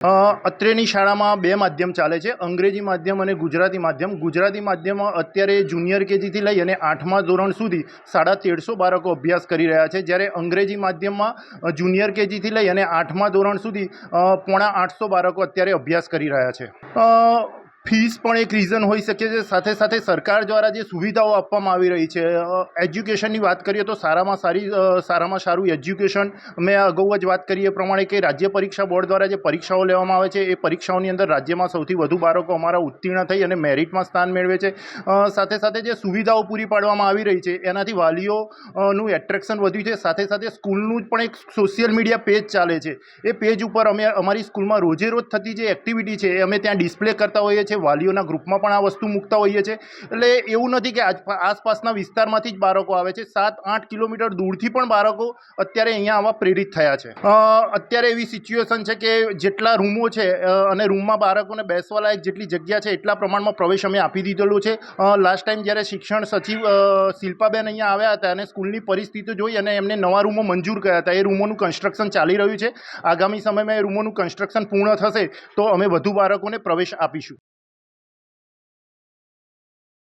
અત્રેની શાળામાં બે માધ્યમ ચાલે છે, અંગ્રેજી માધ્યમ અને ગુજરાતી માધ્યમ. ગુજરાતી માધ્યમમાં અત્યારે જુનિયર કેજીથી લઈ અને 8મા ધોરણ સુધી 150 બાળકો અભ્યાસ કરી રહ્યા છે, જ્યારે અંગ્રેજી માધ્યમમાં જુનિયર કેજીથી લઈ અને 8મા ધોરણ સુધી 750 બાળકો અત્યારે અભ્યાસ કરી રહ્યા છે. ફીસ પણ એક રીઝન હોઈ શકે છે. સાથે સાથે સરકાર દ્વારા જે સુવિધાઓ આપવામાં આવી રહી છે, એજ્યુકેશનની વાત કરીએ તો સારામાં સારું એજ્યુકેશન. મેં અગાઉ જ વાત કરી એ પ્રમાણે કે રાજ્ય પરીક્ષા બોર્ડ દ્વારા જે પરીક્ષાઓ લેવામાં આવે છે, એ પરીક્ષાઓની અંદર રાજ્યમાં સૌથી વધુ બાળકો અમારા ઉત્તીર્ણ થઈ અને મેરિટમાં સ્થાન મેળવે છે. સાથે સાથે જે સુવિધાઓ પૂરી પાડવામાં આવી રહી છે, એનાથી વાલીઓનું એટ્રેક્શન વધ્યું છે. સાથે સાથે સ્કૂલનું પણ એક સોશિયલ મીડિયા પેજ ચાલે છે. એ પેજ ઉપર અમે અમારી સ્કૂલમાં રોજે રોજ થતી જે એક્ટિવિટી છે એ અમે ત્યાં ડિસ્પ્લે કરતા હોઈએ છીએ. વાલીઓના ગ્રુપમાં પણ આ વસ્તુ મૂકતા હોઈએ છીએ. એટલે એવું નથી કે આસપાસના વિસ્તારમાંથી જ બાળકો આવે છે, 7-8 કિલોમીટર દૂરથી પણ બાળકો અત્યારે અહીંયા આવવા પ્રેરિત થયા છે. અત્યારે એવી સિચ્યુએશન છે કે જેટલા રૂમો છે અને રૂમમાં બાળકોને બેસવા લાયક જેટલી જગ્યા છે એટલા પ્રમાણમાં પ્રવેશ અમે આપી દીધેલો છે. લાસ્ટ ટાઈમ જ્યારે શિક્ષણ સચિવ શિલ્પાબેન અહીંયા આવ્યા હતા અને સ્કૂલની પરિસ્થિતિ જોઈ અને એમને નવા રૂમો મંજૂર કર્યા હતા. એ રૂમોનું કન્સ્ટ્રક્શન ચાલી રહ્યું છે. આગામી સમયમાં એ રૂમોનું કન્સ્ટ્રક્શન પૂર્ણ થશે તો અમે વધુ બાળકોને પ્રવેશ આપીશું.